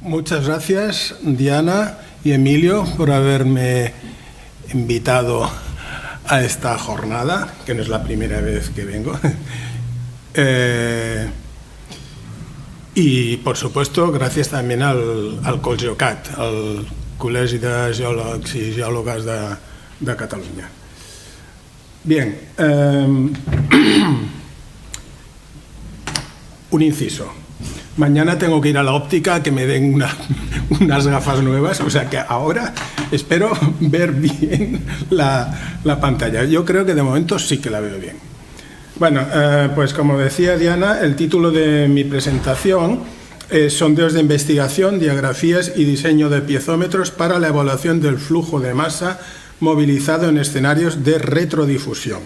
Muchas gracias, Diana y Emilio, por haberme invitado a esta jornada, que no es la primera vez que vengo. Y, por supuesto, gracias también al COLGEOCAT, al Col·legi de Geòlegs y Geòlogas de Cataluña. Bien, un inciso. Mañana tengo que ir a la óptica que me den unas gafas nuevas, o sea que ahora espero ver bien la pantalla. Yo creo que de momento sí que la veo bien. Bueno, pues como decía Diana, el título de mi presentación es Sondeos de investigación, diagrafías y diseño de piezómetros para la evaluación del flujo de masa movilizado en escenarios de retrodifusión.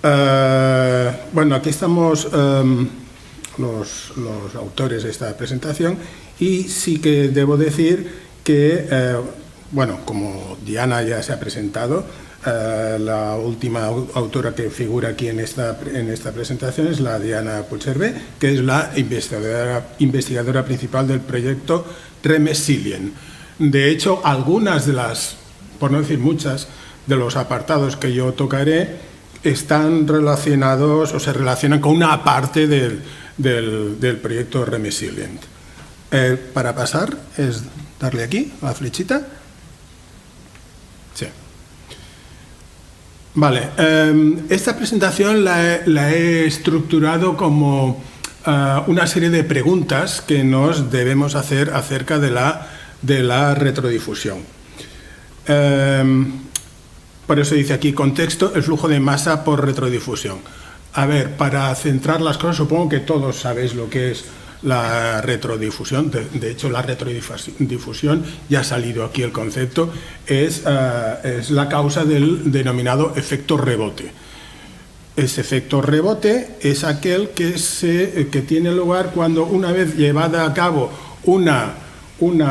Bueno, aquí estamos los autores de esta presentación y sí que debo decir que, bueno, como Diana ya se ha presentado, la última autora que figura aquí en esta presentación es la Diana Puigcerver, que es la investigadora principal del proyecto REMESILIENT. De hecho, algunas de las, por no decir muchas, de los apartados que yo tocaré están relacionados o se relacionan con una parte del proyecto REMESILIENT. Para pasar es darle aquí a la flechita. Sí. Vale, esta presentación la he estructurado como una serie de preguntas que nos debemos hacer acerca de la retrodifusión. Por eso dice aquí, contexto, el flujo de masa por retrodifusión. A ver, para centrar las cosas, supongo que todos sabéis lo que es la retrodifusión. De hecho, la retrodifusión, ya ha salido aquí el concepto, es la causa del denominado efecto rebote. Ese efecto rebote es aquel que tiene lugar cuando, una vez llevada a cabo una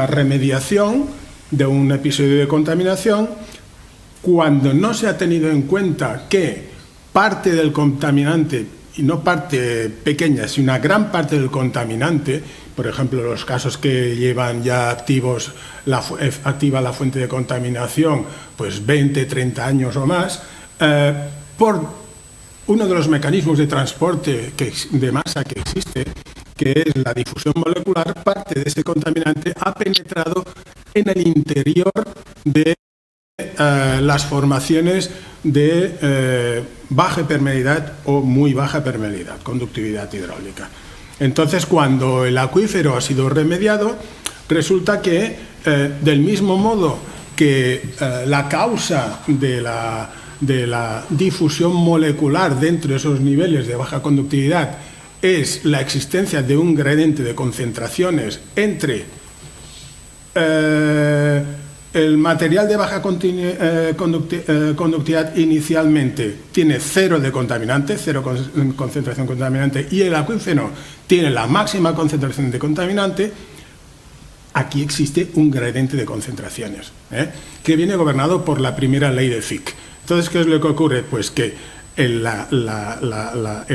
remediación de un episodio de contaminación, cuando no se ha tenido en cuenta que parte del contaminante, y no parte pequeña, sino una gran parte del contaminante, por ejemplo, los casos que llevan ya activa la fuente de contaminación, pues 20, 30 años o más, por uno de los mecanismos de transporte de masa que existe, que es la difusión molecular, parte de ese contaminante ha penetrado en el interior de las formaciones de baja permeabilidad o muy baja permeabilidad, conductividad hidráulica. Entonces, cuando el acuífero ha sido remediado, resulta que del mismo modo que la causa de la difusión molecular dentro de esos niveles de baja conductividad es la existencia de un gradiente de concentraciones entre el material de baja conductividad inicialmente tiene cero de contaminante, cero concentración contaminante, y el acuífero tiene la máxima concentración de contaminante. Aquí existe un gradiente de concentraciones, que viene gobernado por la primera ley de Fick. Entonces, ¿qué es lo que ocurre? Pues que el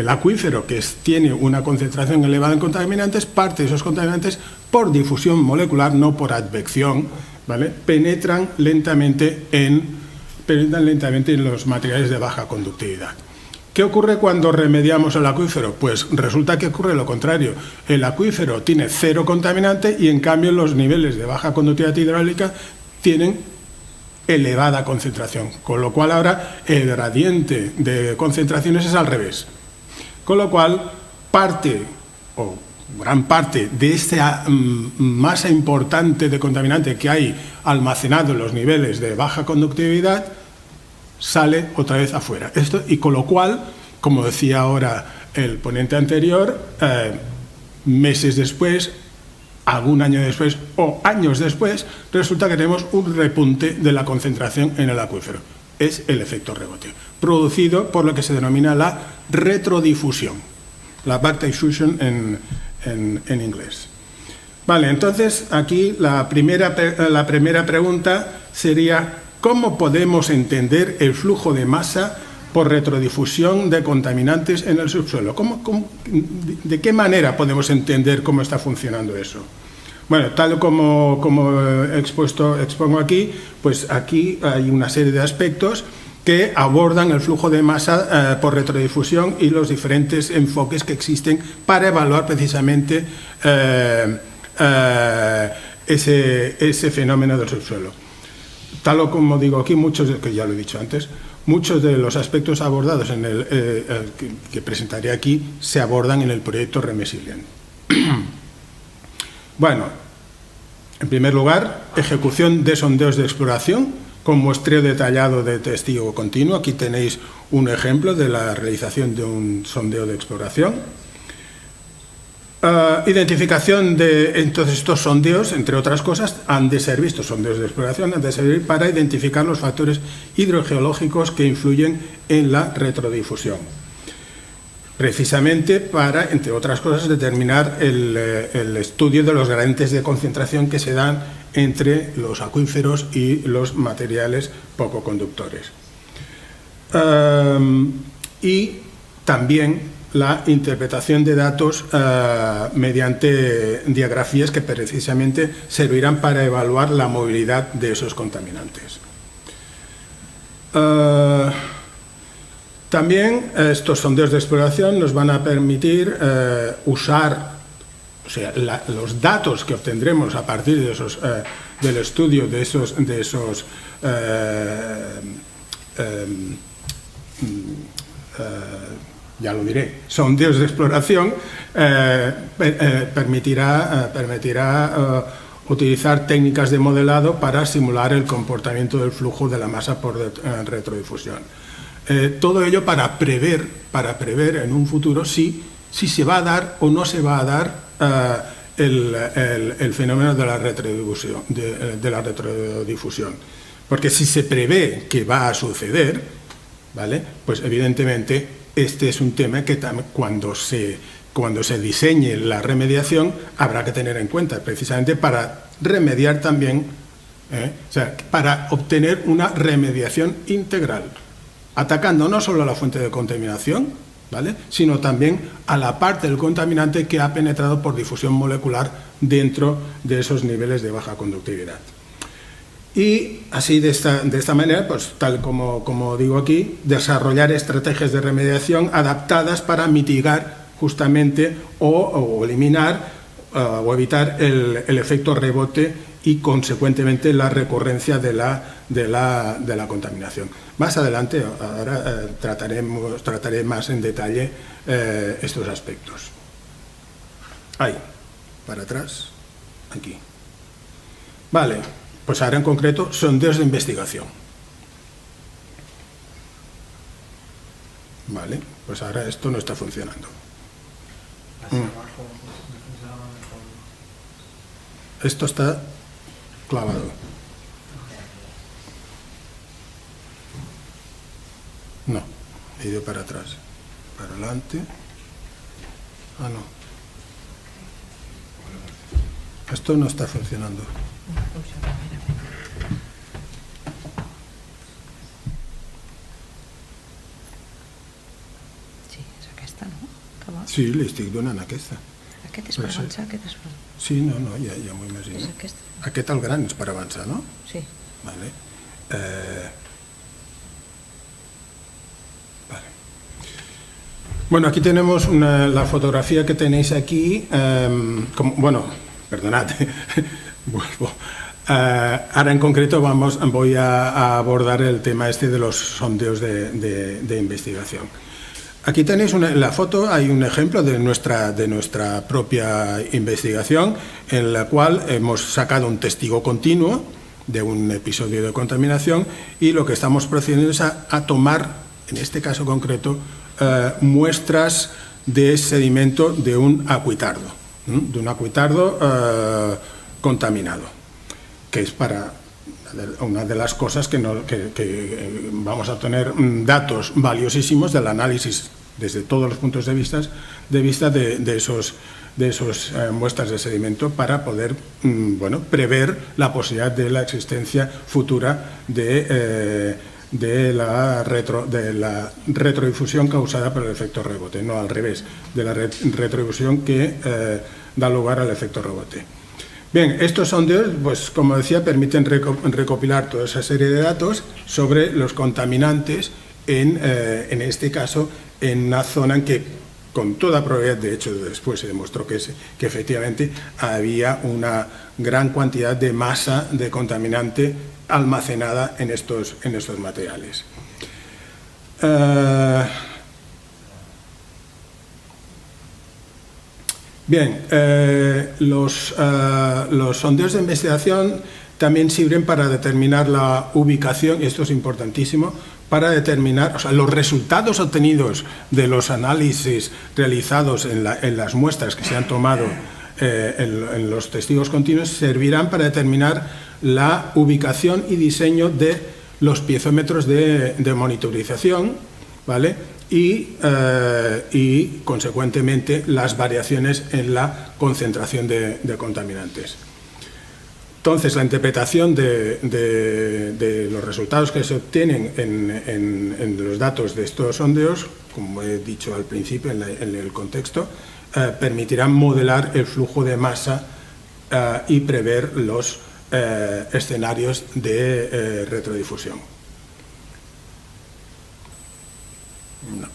acuífero, que tiene una concentración elevada en contaminantes, parte de esos contaminantes por difusión molecular, no por advección, ¿vale? penetran lentamente en los materiales de baja conductividad. ¿Qué ocurre cuando remediamos el acuífero? Pues resulta que ocurre lo contrario. El acuífero tiene cero contaminante y, en cambio, los niveles de baja conductividad hidráulica tienen elevada concentración, con lo cual ahora el gradiente de concentraciones es al revés. Con lo cual, gran parte de esta masa importante de contaminante que hay almacenado en los niveles de baja conductividad sale otra vez afuera. Y con lo cual, como decía ahora el ponente anterior, meses después, algún año después o años después, resulta que tenemos un repunte de la concentración en el acuífero. Es el efecto rebote, producido por lo que se denomina la retrodifusión, la back diffusion en inglés. Vale, entonces aquí la primera pregunta sería: ¿cómo podemos entender el flujo de masa por retrodifusión de contaminantes en el subsuelo. ¿De qué manera podemos entender cómo está funcionando eso? Bueno, tal como expongo aquí, pues aquí hay una serie de aspectos que abordan el flujo de masa por retrodifusión y los diferentes enfoques que existen para evaluar precisamente ese fenómeno del subsuelo. Tal o como digo aquí, que ya lo he dicho antes, muchos de los aspectos abordados que presentaré aquí se abordan en el proyecto Remesilient. Bueno, en primer lugar, ejecución de sondeos de exploración con muestreo detallado de testigo continuo. Aquí tenéis un ejemplo de la realización de un sondeo de exploración. Identificación de entonces estos sondeos, entre otras cosas, han de servir, estos sondeos de exploración han de servir para identificar los factores hidrogeológicos que influyen en la retrodifusión. Precisamente para, entre otras cosas, determinar el estudio de los gradientes de concentración que se dan entre los acuíferos y los materiales poco conductores. Y también la interpretación de datos mediante diagrafías que precisamente servirán para evaluar la movilidad de esos contaminantes. También estos sondeos de exploración nos van a permitir usar, o sea, los datos que obtendremos a partir de del estudio de esos ya lo diré, sondeos de exploración, permitirá utilizar técnicas de modelado para simular el comportamiento del flujo de la masa por retrodifusión. Todo ello para prever en un futuro si se va a dar o no se va a dar el fenómeno de la retrodifusión. Porque si se prevé que va a suceder, ¿vale?, pues evidentemente este es un tema que cuando se diseñe la remediación habrá que tener en cuenta, precisamente para remediar también, o sea, para obtener una remediación integral, atacando no solo a la fuente de contaminación, ¿vale?, sino también a la parte del contaminante que ha penetrado por difusión molecular dentro de esos niveles de baja conductividad. Y así, de esta manera, pues tal como digo aquí, desarrollar estrategias de remediación adaptadas para mitigar justamente o eliminar o evitar el efecto rebote y consecuentemente la recurrencia de la contaminación. Más adelante, ahora trataré más en detalle estos aspectos. Ahí, para atrás, aquí. Vale. Pues ahora en concreto, sondeos de investigación. Vale, pues ahora esto no está funcionando. Esto está clavado. No, he ido para atrás. Para adelante. Ah, no. Esto no está funcionando. Sí, l'estic donant aquesta. Aquest és per avançar, aquest és per... Sí, no, ja m'ho imagino. Aquest el gran és per avançar, ¿no? Sí. Vale. Vale. Bueno, aquí tenemos la fotografía que tenéis aquí. Bueno, perdonad, vuelvo. Ahora en concreto voy a abordar el tema este de los sondeos de investigación. Aquí tenéis la foto, hay un ejemplo de nuestra propia investigación en la cual hemos sacado un testigo continuo de un episodio de contaminación y lo que estamos procediendo es a tomar, en este caso concreto, muestras de sedimento de un acuitardo, contaminado, que es para una de las cosas que vamos a tener datos valiosísimos del análisis desde todos los puntos de vista de esos muestras de sedimento para poder prever la posibilidad de la existencia futura de de la retrodifusión causada por el efecto rebote, no al revés, de la retrodifusión que da lugar al efecto rebote. Bien, estos sondeos, pues como decía, permiten recopilar toda esa serie de datos sobre los contaminantes en este caso, en una zona en que, con toda probabilidad, de hecho después se demostró que efectivamente había una gran cantidad de masa de contaminante almacenada en estos materiales. Bien, los sondeos de investigación también sirven para determinar la ubicación, y esto es importantísimo, para determinar, o sea, los resultados obtenidos de los análisis realizados en las muestras que se han tomado en los testigos continuos servirán para determinar la ubicación y diseño de los piezómetros de monitorización, ¿vale? Y consecuentemente las variaciones en la concentración de contaminantes. Entonces, la interpretación de los resultados que se obtienen en los datos de estos sondeos, como he dicho al principio en el contexto, permitirán modelar el flujo de masa y prever los escenarios de retrodifusión. No.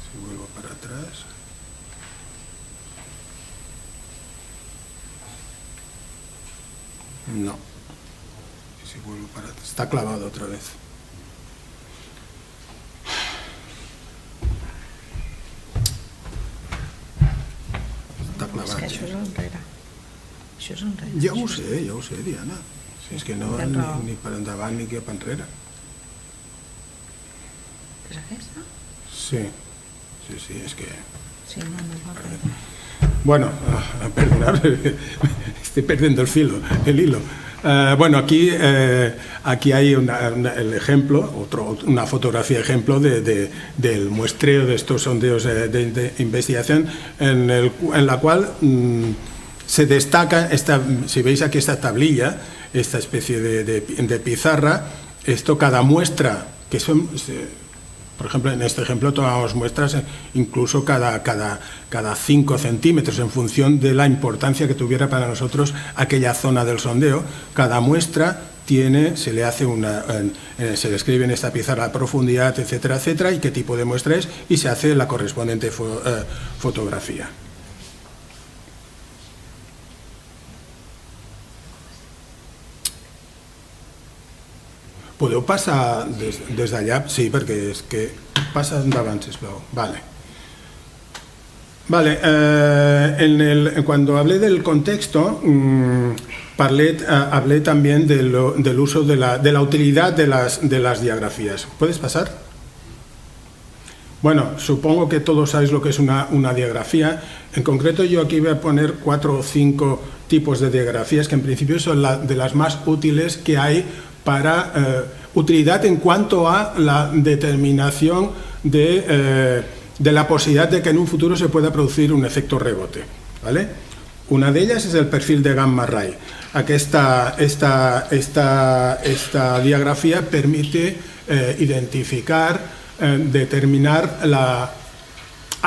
Si vuelvo para atrás. No. Si vuelvo para atrás. Está clavado otra vez. Està clavat. És que això és enrere. Això és enrere. Ja ho sé, Diana. Si és que no va ni per endavant ni cap enrere. És aquesta? Sí, és que... Sí, no va enrere. Bueno, perdonad, estoy perdiendo el hilo. Bueno, aquí hay el ejemplo, una fotografía ejemplo del muestreo de estos sondeos de investigación en la cual se destaca, si veis aquí esta tablilla, esta especie de pizarra, cada muestra, que son... Por ejemplo, en este ejemplo tomamos muestras incluso cada 5 centímetros en función de la importancia que tuviera para nosotros aquella zona del sondeo. Cada muestra se le escribe en esta pizarra la profundidad, etcétera, etcétera, y qué tipo de muestra es, y se hace la correspondiente fotografía. Podeu passar des d'allà? Sí, perquè és que... Passa endavant, sisplau. Vale. Cuando hablé del contexto, hablé también del uso de la utilidad de las diagrafías. ¿Puedes pasar? Bueno, supongo que todos sabéis lo que es una diagrafía. En concreto, yo aquí voy a poner 4 o 5 tipos de diagrafías que en principio son de las más útiles que hay para utilidad en cuanto a la determinación de la posibilidad de que en un futuro se pueda producir un efecto rebote, ¿vale? Una de ellas es el perfil de gamma ray. Esta diagrafía permite identificar, determinar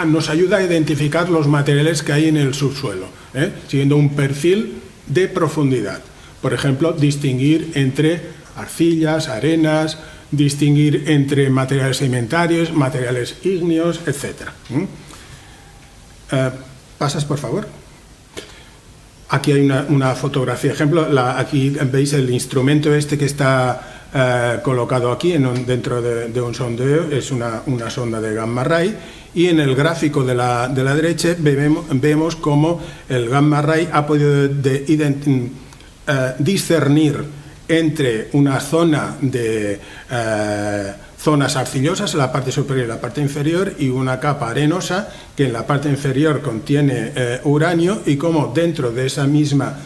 nos ayuda a identificar los materiales que hay en el subsuelo, siguiendo un perfil de profundidad. Por ejemplo, distinguir entre arcillas, arenas, distinguir entre materiales sedimentarios, materiales ígneos, etc. ¿Pasas, por favor? Aquí hay una fotografía, ejemplo, aquí veis el instrumento que está colocado aquí dentro de un sondeo, es una sonda de gamma ray, y en el gráfico de la derecha vemos cómo el gamma ray ha podido discernir entre una zona de zonas arcillosas en la parte superior y la parte inferior y una capa arenosa que en la parte inferior contiene uranio, y como dentro de esa misma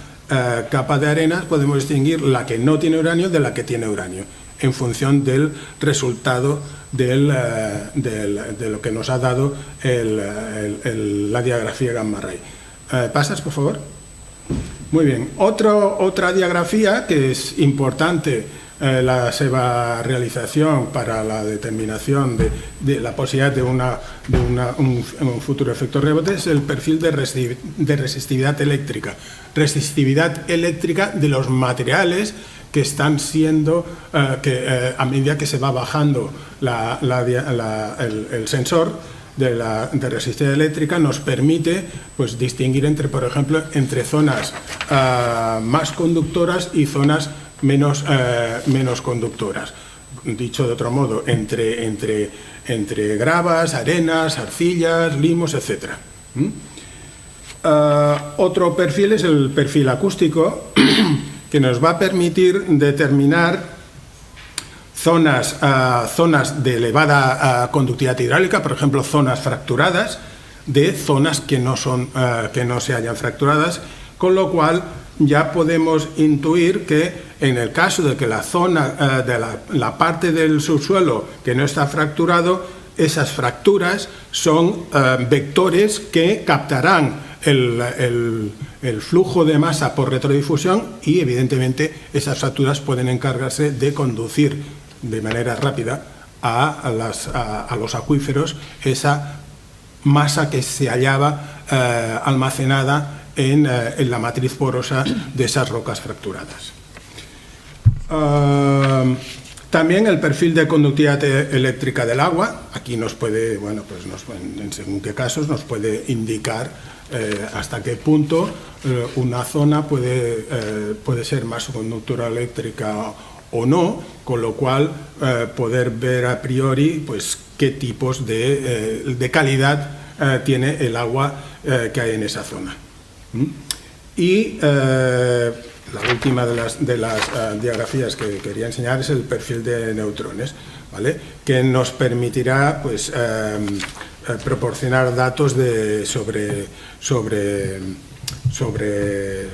capa de arena podemos distinguir la que no tiene uranio de la que tiene uranio en función del resultado de lo que nos ha dado la diagrafía gamma ray. ¿Pasas, por favor? Muy bien. Otra diagrafía que es importante, la seva realització para la determinación de la posibilidad de un futuro efecto rebote es el perfil de resistividad eléctrica. Resistividad eléctrica de los materiales que están siendo, a medida que se va bajando el sensor de resistencia eléctrica, nos permite pues distinguir entre, por ejemplo, entre zonas más conductoras y zonas menos conductoras. Dicho de otro modo, entre gravas, arenas, arcillas, limos, etc. Otro perfil es el perfil acústico, que nos va a permitir determinar zonas de elevada conductividad hidráulica, por ejemplo, zonas fracturadas, de zonas que no se hayan fracturadas, con lo cual ya podemos intuir que en el caso de que la zona de la parte del subsuelo que no está fracturado, esas fracturas son vectores que captarán el flujo de masa por retrodifusión y, evidentemente, esas fracturas pueden encargarse de conducir de manera rápida a los acuíferos esa masa que se hallaba almacenada en la matriz porosa de esas rocas fracturadas. También el perfil de conductividad eléctrica del agua. Aquí nos puede, bueno, pues en según qué casos, nos puede indicar hasta qué punto una zona puede ser más conductora eléctrica o no, con lo cual poder ver a priori pues qué tipos de calidad tiene el agua que hay en esa zona. Y la última de las diagrafías que quería enseñar es el perfil de neutrones, ¿vale? Que nos permitirá pues proporcionar datos sobre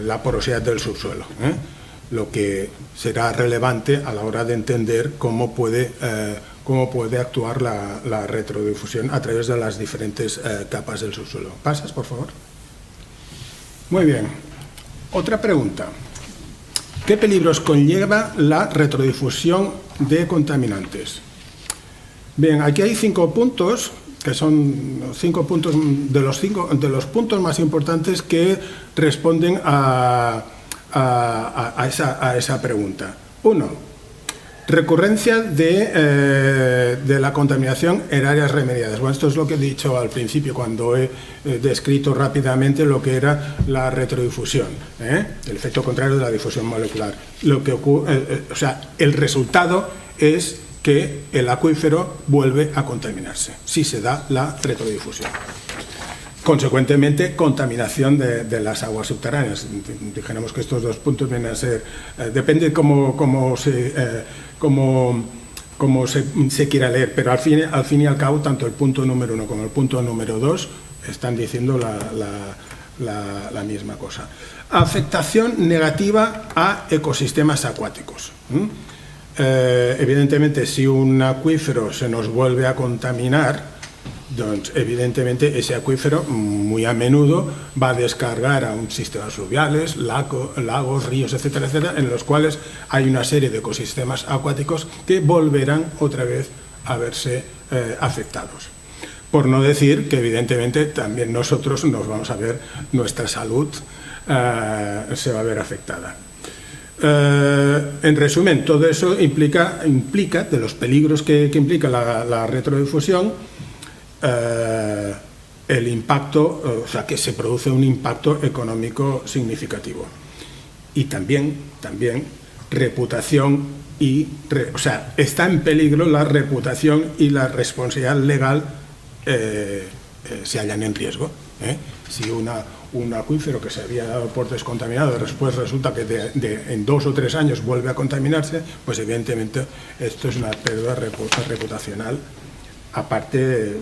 la porosidad del subsuelo, lo que será relevante a la hora de entender cómo puede actuar la retrodifusión a través de las diferentes capas del subsuelo. ¿Pasas, por favor? Muy bien. Otra pregunta. ¿Qué peligros conlleva la retrodifusión de contaminantes? Bien, aquí hay 5 puntos, que son 5 puntos de los puntos más importantes que responden a esa pregunta. 1. Recurrencia de la contaminación en áreas remediadas. Bueno, esto es lo que he dicho al principio cuando he descrito rápidamente lo que era la retrodifusión, el efecto contrario de la difusión molecular. Lo que ocurre, o sea, el resultado es que el acuífero vuelve a contaminarse si se da la retrodifusión. Consecuentemente, contaminación de las aguas subterráneas. Dijéramos que estos 2 puntos vienen a ser, depende cómo se quiera leer, pero al fin y al cabo, tanto el punto número 1 como el punto número 2 están diciendo la misma cosa. Afectación negativa a ecosistemas acuáticos. Evidentemente, si un acuífero se nos vuelve a contaminar, doncs, evidentemente, ese acuífero muy a menudo va a descargar a un sistema fluviales, lagos, ríos, etcétera, etcétera, en los cuales hay una serie de ecosistemas acuáticos que volverán otra vez a verse afectados. Por no decir que, evidentemente, también nosotros nos vamos a ver, nuestra salud se va a ver afectada. En resumen, todo eso implica de los peligros que implica la retrodifusión, el impacto, o sea, que se produce un impacto económico significativo. Y también reputación o sea, está en peligro la reputación y la responsabilidad legal se hallan en riesgo. Si un acuífero que se había dado por descontaminado después resulta que en 2 o 3 años vuelve a contaminarse, pues evidentemente esto es una pérdida reputacional, aparte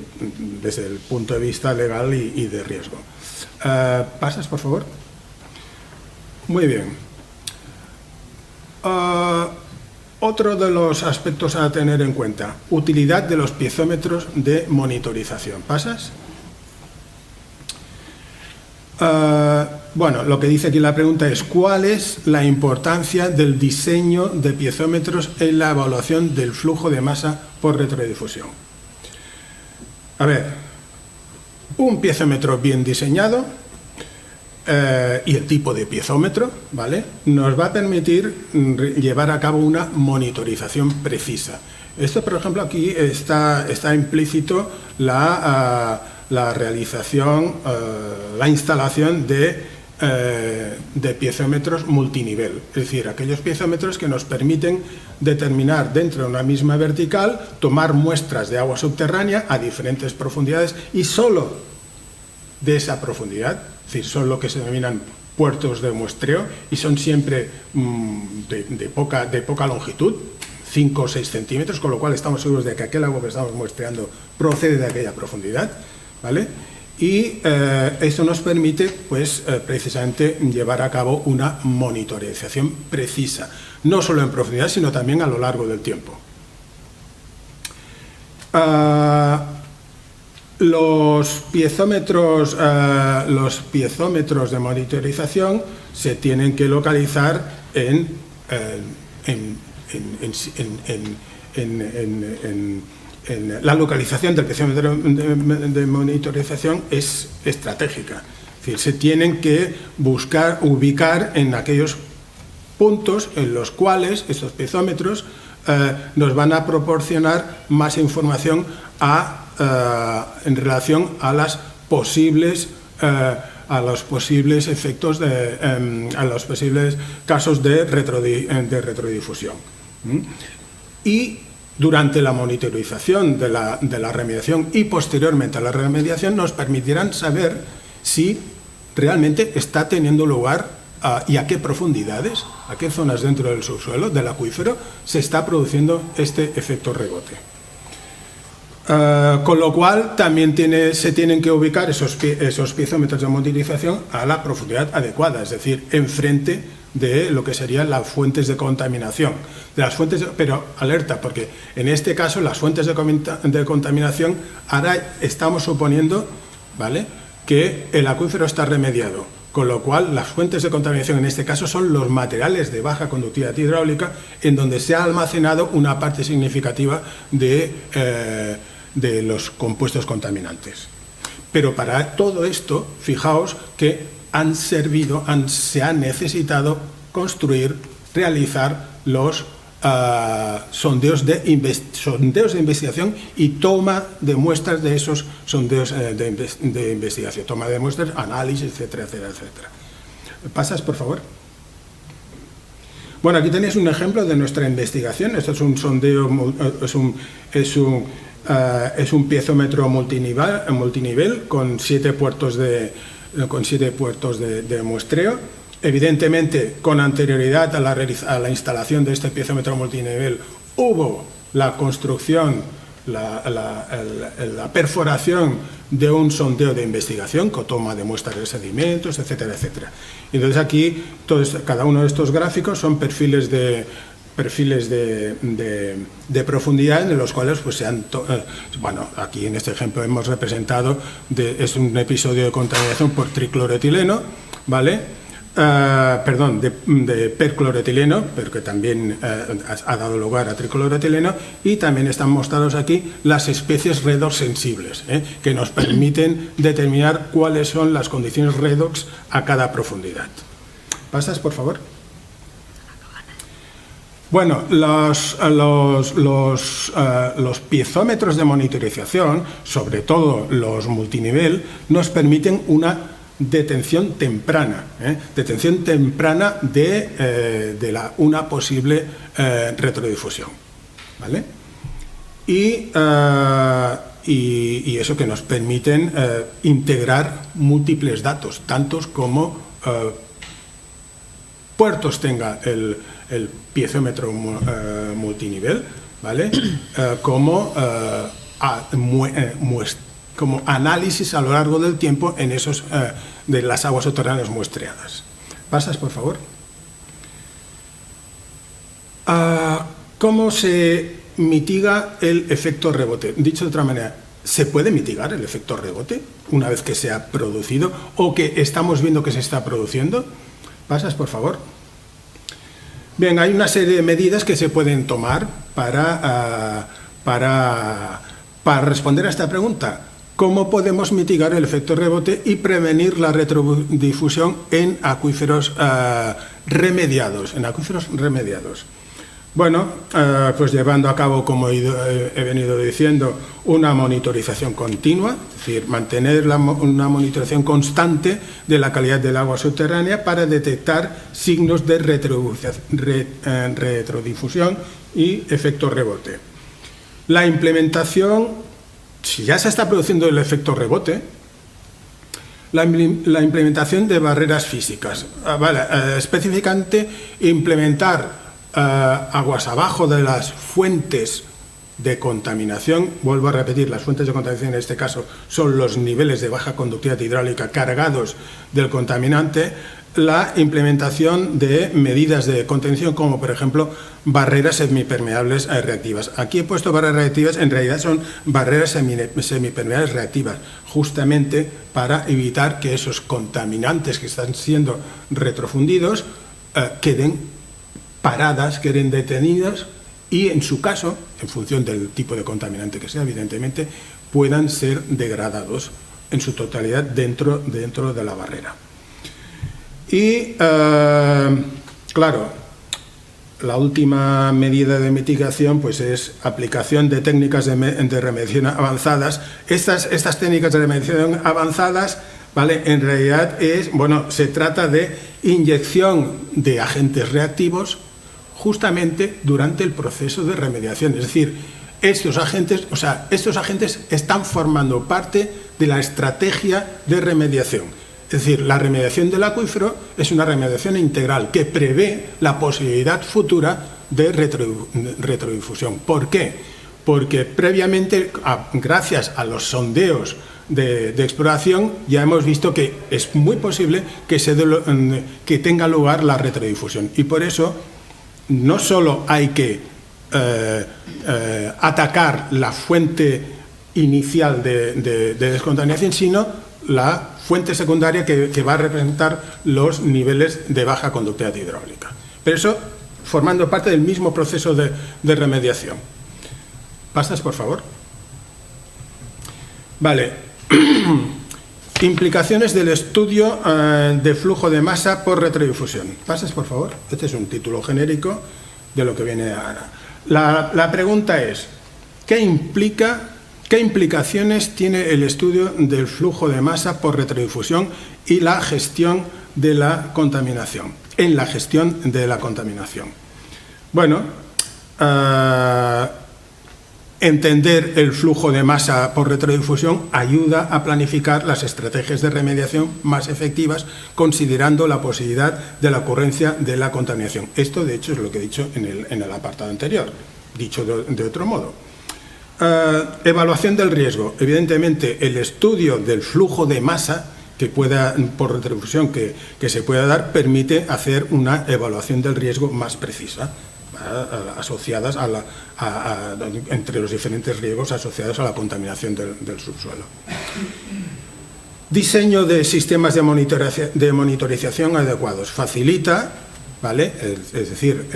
desde el punto de vista legal y de riesgo. ¿Pasas, por favor? Muy bien. Otro de los aspectos a tener en cuenta, utilidad de los piezómetros de monitorización. ¿Pasas? bueno, lo que dice aquí la pregunta es ¿cuál es la importancia del diseño de piezómetros en la evaluación del flujo de masa por retrodifusión? A ver, un piezómetro bien diseñado y el tipo de piezómetro, ¿vale?, nos va a permitir llevar a cabo una monitorización precisa. Esto, por ejemplo, aquí está implícito la realización, la instalación de piezómetros multinivel, es decir, aquellos piezómetros que nos permiten determinar dentro de una misma vertical, tomar muestras de agua subterránea a diferentes profundidades y solo de esa profundidad, es decir, son lo que se denominan puertos de muestreo y son siempre de poca longitud, 5 o 6 centímetros, con lo cual estamos seguros de que aquel agua que estamos muestreando procede de aquella profundidad, ¿vale? Y eso nos permite, pues, precisamente llevar a cabo una monitorización precisa, no solo en profundidad, sino también a lo largo del tiempo. Los piezómetros de monitorización se tienen que localizar la localización del piezómetro de monitorización es estratégica. Es decir, se tienen que ubicar en aquellos puntos en los cuales estos piezómetros nos van a proporcionar más información en relación a los posibles efectos a los posibles casos de retrodifusión. Y durante la monitorización de la remediación y posteriormente a la remediación nos permitirán saber si realmente está teniendo lugar y a qué profundidades, a qué zonas dentro del subsuelo, del acuífero, se está produciendo este efecto rebote. Con lo cual también se tienen que ubicar esos piezómetros de monitorización a la profundidad adecuada, es decir, enfrente de lo que serían las fuentes de contaminación. Pero alerta, porque en este caso las fuentes de contaminación, ahora estamos suponiendo, ¿vale?, que el acuífero está remediado, con lo cual las fuentes de contaminación en este caso son los materiales de baja conductividad hidráulica en donde se ha almacenado una parte significativa de los compuestos contaminantes. Pero para todo esto, fijaos que se ha necesitado realizar los sondeos de investigación y toma de muestras de esos sondeos de investigación, toma de muestras, análisis, etcétera, etcétera, etcétera. ¿Pasas, por favor? Bueno, aquí tenéis un ejemplo de nuestra investigación. Esto es un sondeo, es un piezómetro multinivel con 7 puertos de muestreo. Evidentemente, con anterioridad a la instalación de este piezómetro multinivel, hubo la construcción, la perforación de un sondeo de investigación con toma de muestras de sedimentos, etcétera, etcétera. Entonces aquí, cada uno de estos gráficos son perfiles de profundidad en los cuales pues bueno, aquí en este ejemplo hemos representado es un episodio de contaminación por tricloretileno, ¿vale? Perdón, de percloretileno, pero que también ha dado lugar a tricloretileno, y también están mostrados aquí las especies redox sensibles, que nos permiten determinar cuáles son las condiciones redox a cada profundidad. ¿Pasas, por favor? Bueno, los piezómetros de monitorización, sobre todo los multinivel, nos permiten una detención temprana de una posible retrodifusión, ¿vale? Y eso que nos permiten integrar múltiples datos, tantos como puertos tenga el piezómetro multinivel, ¿vale? Como análisis a lo largo del tiempo en esos de las aguas subterráneas muestreadas. ¿Pasas, por favor? ¿Cómo se mitiga el efecto rebote? Dicho de otra manera, ¿Se puede mitigar el efecto rebote una vez que se ha producido o que estamos viendo que se está produciendo? Pasas, por favor. Bien, hay una serie de medidas que se pueden tomar para responder a esta pregunta. ¿Cómo podemos mitigar el efecto rebote y prevenir la retrodifusión en acuíferos remediados? Bueno, pues llevando a cabo, como he venido diciendo, una monitorización continua, es decir, mantener una monitorización constante de la calidad del agua subterránea para detectar signos de retrodifusión y efecto rebote. La implementación, si ya se está produciendo el efecto rebote, la implementación de barreras físicas. Específicamente, implementar aguas abajo de las fuentes de contaminación. Vuelvo a repetir, las fuentes de contaminación en este caso son los niveles de baja conductividad hidráulica cargados del contaminante. La implementación de medidas de contención como, por ejemplo, barreras semipermeables reactivas. Aquí he puesto barreras reactivas, en realidad son barreras semipermeables reactivas, justamente para evitar que esos contaminantes que están siendo retrofundidos queden paradas, queden detenidas y, en su caso, en función del tipo de contaminante que sea, evidentemente, puedan ser degradados en su totalidad dentro de la barrera. Y, claro, la última medida de mitigación pues es aplicación de técnicas de remediación avanzadas. Estas técnicas de remediación avanzadas, ¿vale? En realidad se trata de inyección de agentes reactivos justamente durante el proceso de remediación. Es decir, estos agentes están formando parte de la estrategia de remediación. Es decir, la remediación del acuífero es una remediación integral que prevé la posibilidad futura de retrodifusión. ¿Por qué? Porque previamente, gracias a los sondeos de exploración, ya hemos visto que es muy posible que tenga lugar la retrodifusión. Y por eso no solo hay que atacar la fuente inicial de descontaminación, sino la fuente secundaria que va a representar los niveles de baja conductividad hidráulica. Pero eso formando parte del mismo proceso de remediación. ¿Pasas, por favor? Vale. Implicaciones del estudio de flujo de masa por retrodifusión. ¿Pasas, por favor? Este es un título genérico de lo que viene ahora. La pregunta es, ¿qué implicaciones tiene el estudio del flujo de masa por retrodifusión y la gestión de la contaminación? En la gestión de la contaminación. Bueno, entender el flujo de masa por retrodifusión ayuda a planificar las estrategias de remediación más efectivas, considerando la posibilidad de la ocurrencia de la contaminación. Esto, de hecho, es lo que he dicho en el apartado anterior, dicho de otro modo. Evaluación del riesgo. Evidentemente, el estudio del flujo de masa por retrodifusión que se pueda dar permite hacer una evaluación del riesgo más precisa, asociadas entre los diferentes riesgos asociados a la contaminación del subsuelo. Diseño de sistemas de monitorización adecuados. Facilita, ¿vale? Es decir,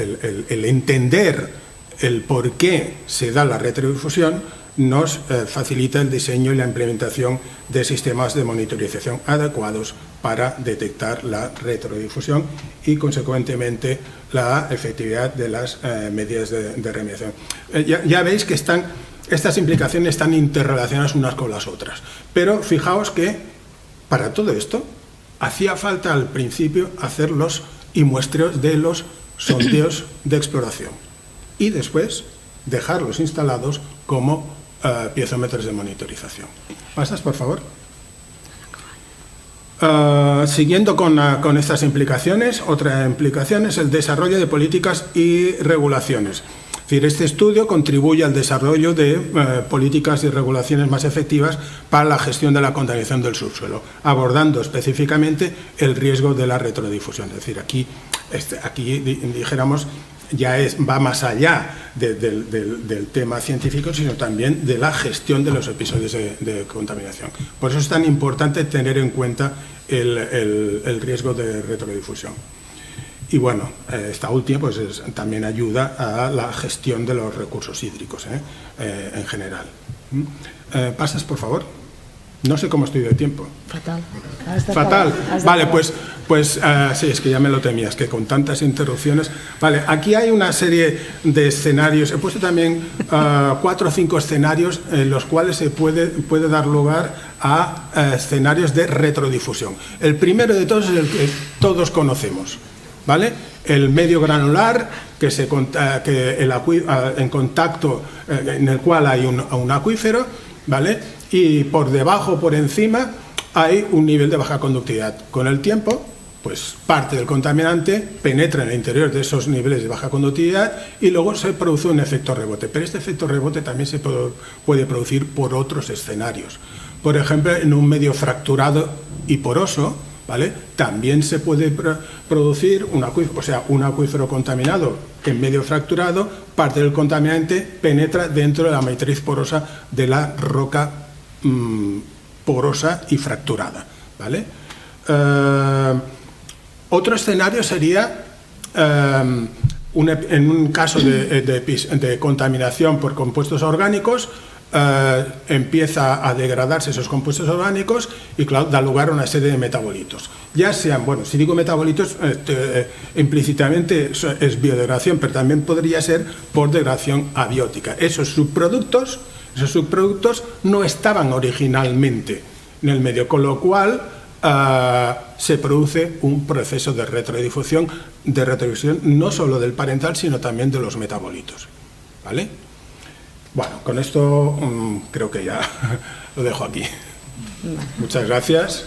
el entender el por qué se da la retrodifusión nos facilita el diseño y la implementación de sistemas de monitorización adecuados para detectar la retrodifusión y, consecuentemente, la efectividad de las medidas de remediación. Ya veis que estas implicaciones están interrelacionadas unas con las otras, pero fijaos que para todo esto hacía falta al principio hacer los muestreos de los sondeos de exploración y después dejarlos instalados como piezómetros de monitorización. ¿Pasas, por favor? Siguiendo con estas implicaciones, otra implicación es el desarrollo de políticas y regulaciones. Es decir, este estudio contribuye al desarrollo de políticas y regulaciones más efectivas para la gestión de la contaminación del subsuelo, abordando específicamente el riesgo de la retrodifusión. Es decir, aquí dijéramos va más allá del tema científico, sino también de la gestión de los episodios de contaminación. Por eso es tan importante tener en cuenta el riesgo de retrodifusión. Y bueno, esta última pues también ayuda a la gestión de los recursos hídricos en general. ¿Pasas, por favor? No sé cómo estoy de tiempo. Fatal. Fatal. Vale, pues sí, es que ya me lo temías, que con tantas interrupciones. Vale, aquí hay una serie de escenarios. He puesto también 4 o 5 escenarios en los cuales se puede dar lugar a escenarios de retrodifusión. El primero de todos es el que todos conocemos, ¿vale? El medio granular, en contacto, en el cual hay un acuífero, ¿vale? Y por debajo, por encima, hay un nivel de baja conductividad. Con el tiempo, pues parte del contaminante penetra en el interior de esos niveles de baja conductividad y luego se produce un efecto rebote. Pero este efecto rebote también se puede producir por otros escenarios. Por ejemplo, en un medio fracturado y poroso, ¿vale? También se puede producir un acuífero contaminado en medio fracturado, parte del contaminante penetra dentro de la matriz porosa de la roca porosa y fracturada, ¿vale? Otro escenario sería en un caso de contaminación por compuestos orgánicos. Empieza a degradarse esos compuestos orgánicos y, claro, da lugar a una serie de metabolitos. Ya sean, bueno, si digo metabolitos, implícitamente es biodegradación, pero también podría ser por degradación abiótica. Esos subproductos no estaban originalmente en el medio, con lo cual se produce un proceso de retrodifusión no solo del parental, sino también de los metabolitos, ¿vale? Bueno, con esto creo que ya lo dejo aquí. Muchas gracias.